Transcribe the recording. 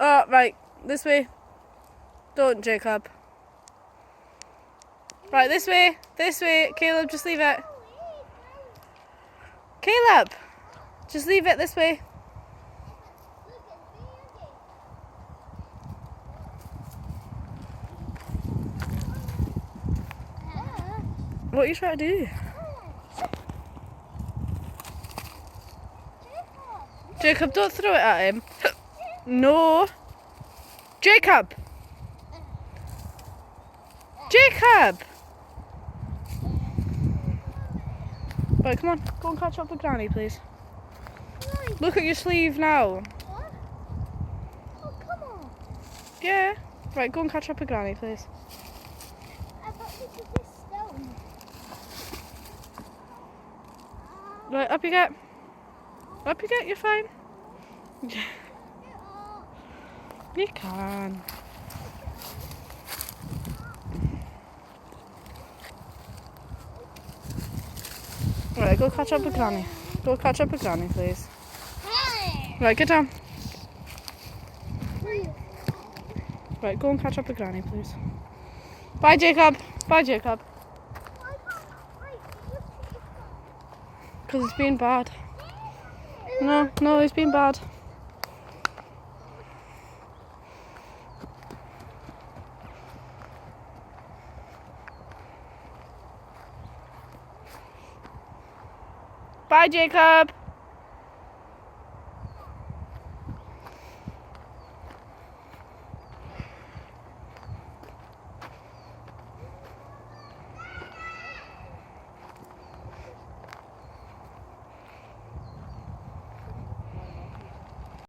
Oh, right. This way. Don't, Jacob. Right, this way. This way. Caleb, just leave it. Caleb! Just leave it this way. What are you trying to do? Jacob, don't throw it at him. No. Jacob! Jacob! Right, come on. Go and catch up with Granny, please. Look at your sleeve now. What? Oh, come on. Yeah. Right, go and catch up with Granny, please. I thought this was this stone. Right, up you get. Up you get, you're fine. You can. Right, go catch up with Granny. Go catch up with Granny, please. Right, get down. Right, go and catch up with Granny, please. Bye, Jacob. Bye, Jacob. Because it's been bad. No, it's been bad. Bye, Jacob.